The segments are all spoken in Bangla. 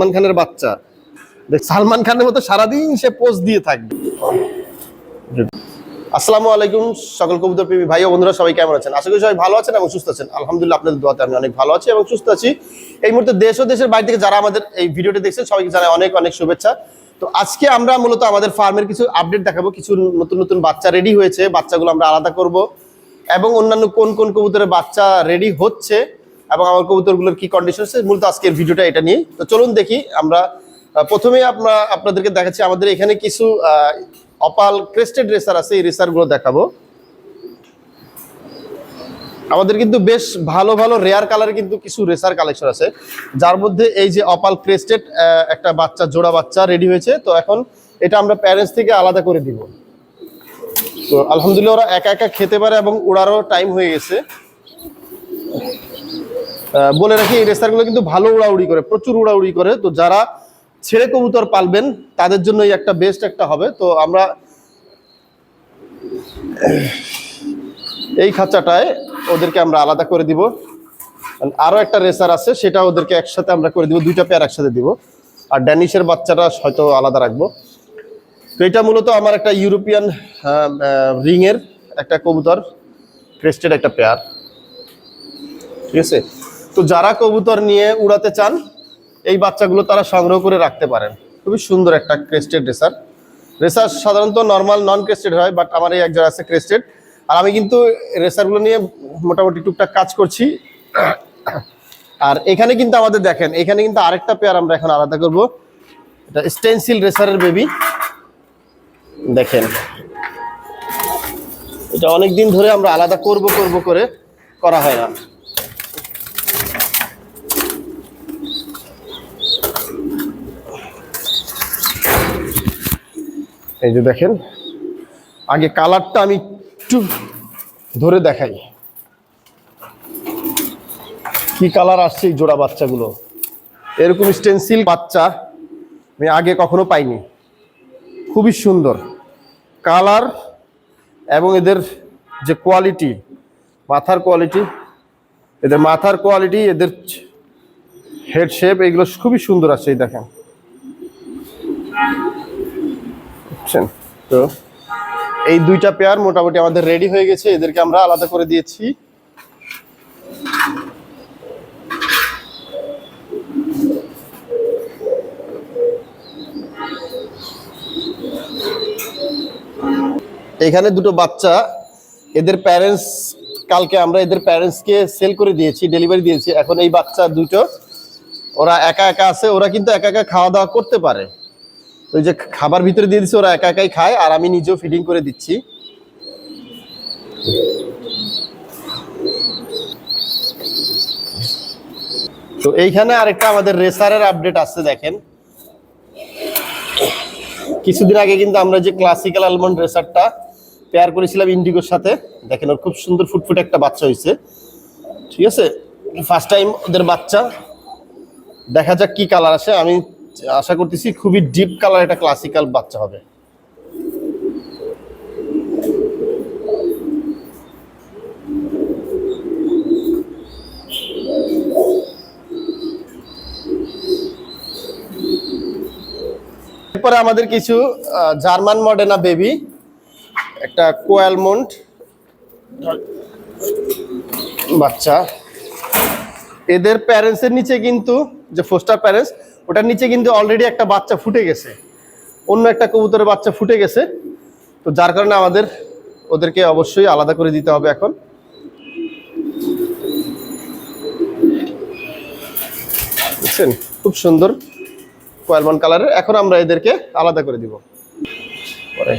সালমান খানের বাচ্চা দেখ, সালমান খানের মতো সারাদিন সে পোজ দিয়ে থাকবে। আসসালামু আলাইকুম সকল কবুতর প্রেমী ভাই ও বন্ধুরা, সবাই কেমন আছেন? আশা করি সবাই ভালো আছেন এবং সুস্থ আছেন। আলহামদুলিল্লাহ, আপনাদের দোয়াতে আমি অনেক ভালো আছি এবং সুস্থ আছি। এই মুহূর্তে দেশ ও দেশের বাইরে থেকে যারা আমাদের এই ভিডিওটি দেখছেন সবাইকে জানাই অনেক অনেক শুভেচ্ছা। তো আজকে আমরা মূলত আমাদের ফার্মের কিছু আপডেট দেখাবো। কিছু নতুন নতুন বাচ্চা রেডি হয়েছে, বাচ্চাগুলো আমরা আলাদা করব এবং অন্যান্য কোন কোন কবুতরের বাচ্চা রেডি হচ্ছে এবং আমার কবুতরগুলোর কি কন্ডিশন আছে, মূলত আজকের ভিডিওটা এটা নিয়ে। তো চলুন দেখি। আমরা প্রথমেই আপনাদেরকে দেখাচ্ছি আমাদের এখানে কিছু অপাল ক্রেস্টেড রেসার আছে, এই রেসারগুলো দেখাবো। আমাদের কিন্তু বেশ ভালো ভালো রেয়ার কালারের কিন্তু কিছু রেসার কালেকশন আছে, যার মধ্যে এই যে অপাল ক্রেস্টেড একটা বাচ্চা, জোড়া বাচ্চা রেডি হয়েছে। তো এখন এটা আমরা প্যারেন্টস থেকে আলাদা করে দিব। তো আলহামদুলিল্লাহ ওরা একা একা খেতে পারে এবং ওড়ারও টাইম হয়ে গেছে। বলে রাখি, এই রেসারগুলো কিন্তু ভালো উড়াউড়ি করে, প্রচুর উড়াউড়ি করে। তো যারা ছেড়ে কবুতর পালবেন তাদের জন্য এই একটা বেস্ট একটা হবে। তো আমরা এই খাঁচাটায় ওদেরকে আমরা আলাদা করে দিব। আরো একটা রেসার আছে, সেটা ওদেরকে একসাথে আমরা করে দিব, দুইটা পেয়ার একসাথে দিব। আর ড্যানিশের বাচ্চাটা হয়তো আলাদা রাখবো। তো এটা মূলত আমার একটা ইউরোপিয়ান রিং এর একটা কবুতর, ক্রেস্টেড একটা পেয়ার, ঠিক আছে। তো যারা কবুতর নিয়ে উড়াতে চান এই বাচ্চাগুলো তারা সংগ্রহ করে রাখতে পারেন। খুবই সুন্দর একটা ক্রেস্টেড রেসার। রেসার সাধারণত নর্মাল নন ক্রেস্টেড হয়, বাট আমার এই একজন আছে ক্রেস্টেড। আর আমি কিন্তু রেসারগুলো নিয়ে মোটামুটি টুকটাক কাজ করছি। আর এখানে কিন্তু আমাদের দেখেন, এখানে কিন্তু আরেকটা পেয়ার আমরা এখন আলাদা করব। এটা স্টেনসিল রেসারের বেবি, দেখেন। এটা অনেক দিন ধরে আমরা আলাদা করব করে করা হয় না। এই যে দেখেন, আগে কালারটা আমি একটু ধরে দেখাই, কি কালার আসছে এই জোড়া বাচ্চাগুলো। এরকম স্টেনসিল বাচ্চা আমি আগে কখনো পাইনি। খুবই সুন্দর কালার এবং এদের যে কোয়ালিটি, মাথার কোয়ালিটি, এদের হেড শেপ, এগুলো খুবই সুন্দর আসছে। এই দেখেন, বুঝছেন? তো এই দুইটা পেয়ার মোটামুটি আমাদের রেডি হয়ে গেছে, এদেরকে আমরা আলাদা করে দিয়েছি। এখানে দুটো বাচ্চা, এদের প্যারেন্টস কালকে আমরা এদের প্যারেন্টসকে সেল করে দিয়েছি, ডেলিভারি দিয়েছি। এখন এই বাচ্চা দুটো ওরা একা একা আছে, ওরা কিন্তু একা একা খাওয়া দাওয়া করতে পারে। ওই যে খাবার ভিতরে দিয়ে দিচ্ছি, ওরা একা একাই খায়, আর আমি নিজেও ফিডিং করে দিচ্ছি। তো এইখানে আরেকটা আমাদের রেসারের আপডেট আসছে, দেখেন। কিছুদিন আগে কিন্তু আমরা যে ক্লাসিক্যাল আলমন্ড রেসারটা পেয়ার করেছিলাম ইন্ডিগোর সাথে, দেখেন ওর খুব সুন্দর ফুটফুটে একটা বাচ্চা হয়েছে, ঠিক আছে। ফার্স্ট টাইম ওদের বাচ্চা, দেখা যাক কি কালার আসে। আমি আশা করতেছি খুবই ডিপ কালার একটা ক্লাসিক্যাল বাচ্চা হবে। এরপরে আমাদের কিছু জার্মান মডেনা বেবি, একটা কোয়ালমন্ড বাচ্চা। এদের প্যারেন্টসের নিচে কিন্তু যে ফোস্টার প্যারেন্টস, ওটার নিচে কিন্তু অলরেডি একটা বাচ্চা ফুটে গেছে, অন্য একটা কবুতরের বাচ্চা ফুটে গেছে। তো যার কারণে আমাদের ওদেরকে অবশ্যই আলাদা করে দিতে হবে এখন। বুঝছেন, খুব সুন্দর কোয়ালমন্ড কালারের। এখন আমরা এদেরকে আলাদা করে দিব। পরে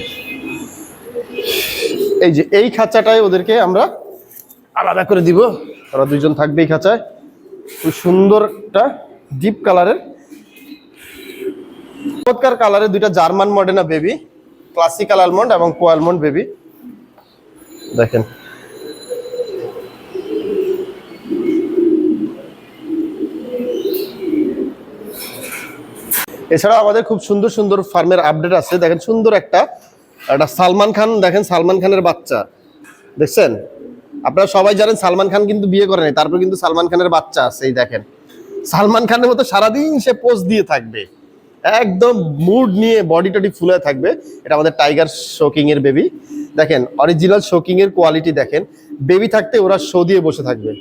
এই যে এই খাঁচাটায় ওদেরকে আমরা আলাদা করে দিব। ওরা দুইজন থাকবে এই খাঁচায়। খুব সুন্দর একটা ডিপ কালারের, চমৎকার কালারের দুইটা German Modena baby, classical almond এবং কোয়ালমন্ড বেবি, দেখেন। এছাড়াও আমাদের খুব সুন্দর সুন্দর ফার্মের আপডেট আছে। দেখেন সুন্দর একটা সালমান খান, দেখেন সালমান খানের বাচ্চা, দেখছেন? আপনারা সবাই জানেন সালমান খান কিন্তু বিয়ে করেনি, তারপর কিন্তু সালমান খানের বাচ্চা আছে। এই দেখেন সালমান খানের মতো সারাদিন সে পোজ দিয়ে থাকবে, একদম মুড নিয়ে বডি টডি ফুলে থাকবে। এটা আমাদের টাইগার শোকিং এর বেবি। দেখেন অরিজিনাল শোকিং এর কোয়ালিটি দেখেন, বেবি থাকতে ওরা শো দিয়ে বসে থাকবে।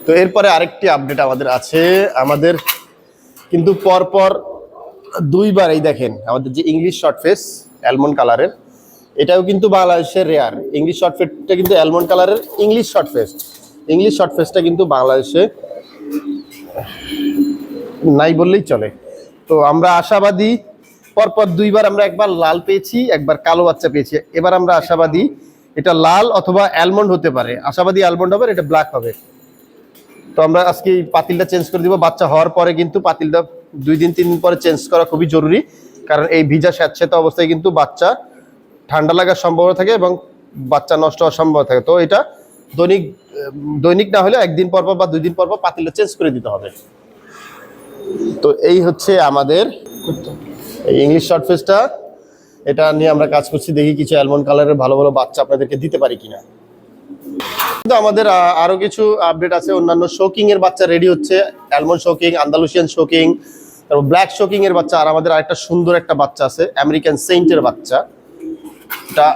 তো এরপরে আরেকটি আপডেট আমাদের আছে, আমাদের কিন্তু পরপর দুইবার এই দেখেন আমাদের যে ইংলিশ শর্ট ফেস অ্যালমন্ড কালারের, এটাও কিন্তু বাংলাদেশের রেয়ার। ইংলিশ শর্ট ফেসটা কিন্তু অ্যালমন্ড কালারের English short face, English short ফেসটা কিন্তু বাংলাদেশে নাই বললেই চলে। তো আমরা আশাবাদী, পরপর দুইবার আমরা একবার লাল পেয়েছি, একবার কালো বাচ্চা পেয়েছি। এবার আমরা আশাবাদী এটা লাল অথবা অ্যালমন্ড হতে পারে, আশাবাদী অ্যালমন্ড হবে, এটা ব্ল্যাক হবে। তো আমরা আজকে এই পাতিলটা চেঞ্জ করে দিব। বাচ্চা হওয়ার পরে কিন্তু পাতিলটা 2 দিন 3 দিন পরে চেঞ্জ করা খুবই জরুরি, কারণ এই ভিজা স্যাঁতসেঁতে অবস্থায় কিন্তু বাচ্চা ঠান্ডা লাগার সম্ভাবনা থাকে এবং বাচ্চা নষ্ট হওয়ার সম্ভাবনা থাকে। তো এটা দৈনিক না হলে 1 দিন পর পর বা 2 দিন পর পর পাতিলটা চেঞ্জ করে দিতে হবে। তো এই হচ্ছে আমাদের এই ইংলিশ শর্ট ফেসটা, এটা নিয়ে আমরা কাজ করছি, দেখি কিছু অ্যালমন্ড কালারের ভালো ভালো বাচ্চা আপনাদেরকে দিতে পারি কিনা। কিন্তু আমাদের আরো কিছু আপডেট আছে, অন্যান্য শোকিং এর বাচ্চা রেডি হচ্ছে, অ্যালমন্ড শোকিং, আন্দালুসিয়ান শোকিং, তারপর ব্ল্যাক শোকিং এর বাচ্চা। আর আমাদের আরেকটা সুন্দর একটা বাচ্চা আছে আমেরিকান সেন্টের বাচ্চা, এটা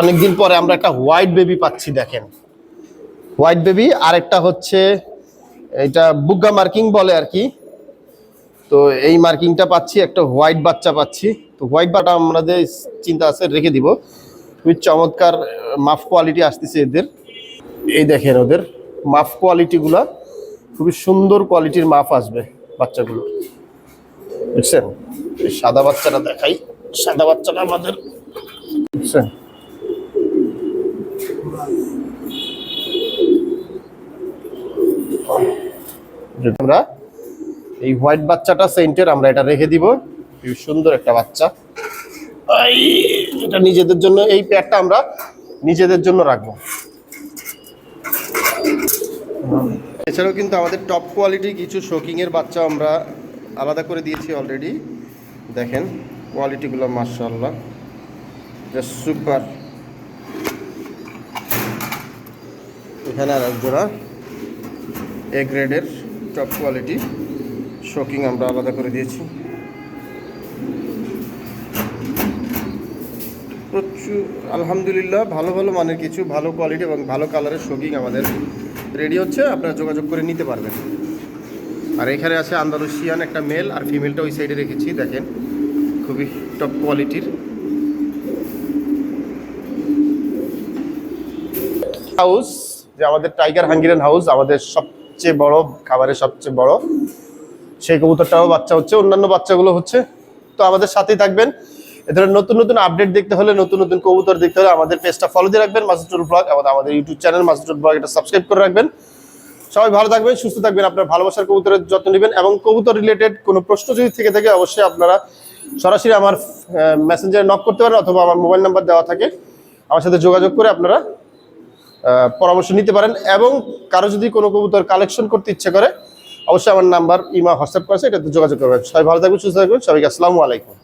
অনেকদিন পরে আমরা একটা হোয়াইট বেবি পাচ্ছি। দেখেন হোয়াইট বেবি, আর একটা হচ্ছে এটা বুগ্গা মার্কিং বলে আর কি। তো এই মার্কিংটা পাচ্ছি, একটা হোয়াইট বাচ্চা পাচ্ছি। তো হোয়াইট বাচ্চা আমাদের চিন্তা আছে রেখে দিব, খুবই চমৎকার মাফ কোয়ালিটি আসতেছে এদের। এই দেখেন ওদের মাফ কোয়ালিটিগুলা, খুবই সুন্দর কোয়ালিটির মাফ আসবে বাচ্চাগুলো, বুঝছেন। এই সাদা বাচ্চাটা দেখাই, সাদা বাচ্চাটা আমাদের, বুঝছেন, আমরা এই হোয়াইট বাচ্চাটা সেন্টের আমরা এটা রেখে দিব। খুব সুন্দর একটা বাচ্চা, এটা নিজেদের জন্য, এই প্যাডটা আমরা নিজেদের জন্য রাখবো। এছাড়াও কিন্তু আমাদের টপ কোয়ালিটি কিছু শোকিং এর বাচ্চা আমরা আলাদা করে দিয়েছি অলরেডি। দেখেন কোয়ালিটিগুলো মাশাআল্লাহ জাস্ট সুপার। এখানে আর একজোড়া এ গ্রেডের টপ কোয়ালিটি শোকিং আমরা আলাদা করে দিয়েছি। প্রচুর আলহামদুলিল্লাহ ভালো ভালো মানের কিছু ভালো কোয়ালিটি এবং ভালো কালারের শোকিং আমাদের রেডি হচ্ছে, আপনারা যোগাযোগ করে নিতে পারবেন। আর এখানে আছে আন্দালুসিয়ান একটা মেল, আর ফিমেলটা ওই সাইডে রেখেছি। দেখেন খুবই টপ কোয়ালিটির হাউস, যে আমাদের টাইগার হাঙ্গেরিয়ান হাউস, আমাদের সবচেয়ে বড় খাবারের সবচেয়ে বড়, সেই কবুতরটাও বাচ্চা হচ্ছে, অন্যান্য বাচ্চাগুলো হচ্ছে। তো আমাদের সাথেই থাকবেন, এ ধরনের নতুন নতুন আপডেট দেখতে হলে, নতুন নতুন কবুতর দেখতে হলে আমাদের পেজটা ফলো দিয়ে রাখবেন, মাসুদুল ব্লগ, এবং আমাদের ইউটিউব চ্যানেল মাসুদুল ব্লগ, এটা সাবস্ক্রাইব করে রাখবেন। সবাই ভালো থাকবেন, সুস্থ থাকবেন, আপনার ভালোবাসার কবুতরের যত্ন নেবেন। এবং কবুতর রিলেটেড কোনো প্রশ্ন যদি থেকে থাকে অবশ্যই আপনারা সরাসরি আমার মেসেঞ্জারে নক করতে পারেন, অথবা আমার মোবাইল নাম্বার দেওয়া থাকে, আমার সাথে যোগাযোগ করে আপনারা পরামর্শ নিতে পারেন। এবং কারো যদি কোনো কবুতর কালেকশন করতে ইচ্ছে করে অবশ্যই আমার নাম্বার ইমা হোয়াটসঅ্যাপ করেছে, এটাতে যোগাযোগ করবেন। সবাই ভালো থাকবেন, সুস্থ থাকবেন, সবাইকে আসসালামু আলাইকুম।